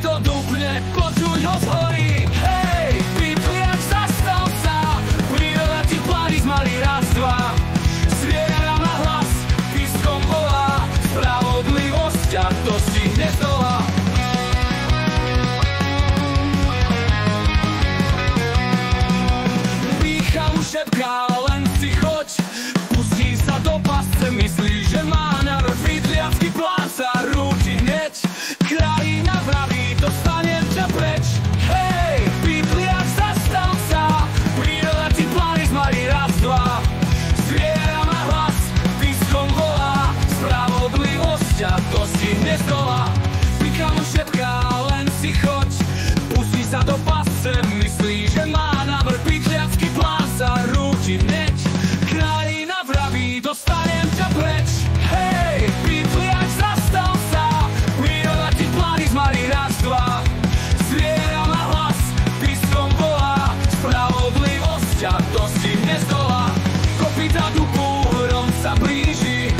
to dupne, počuť ho zhorí. Hej, Pytliak zastal sa, príroda ti plány zmali raz, dva. Zviera má hlas, pískom volá, spravodlivosť a to si nezdolá. Pícha mu šepká, len si choď, pustí sa do pasce, myslí, že má na Pytliacky plán sa rúti hneď. Krajina vraví, dostanem ťa preč. Hej, Pytliak zastal sa, príroda ti plány zmarí raz, dva. Zviera má hlas, pískom volá, spravodlivosť a to si nezdolá. Pícha mu šepká, len si choď, pustí sa do pasce, myslí, že má na Pytliacky plán sa rúti hneď. Krajina vraví, dostanem ťa preč. Hej, Pytliak zastal sa, príroda ti plány zmarí raz, dva. Zviera má hlas, pískom volá, spravodlivosť a to si nezdolá. Kopyta dupu, hrom sa blíži,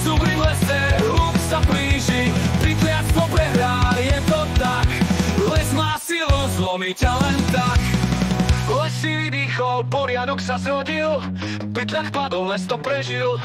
zubry v lese, hluk sa blíži. Pytliactvo prehrá, je to tak, les má silu, zlomí ťa len tak. Les si vydýchol, poriadok sa zrodil, Pytliak padol, les to prežil.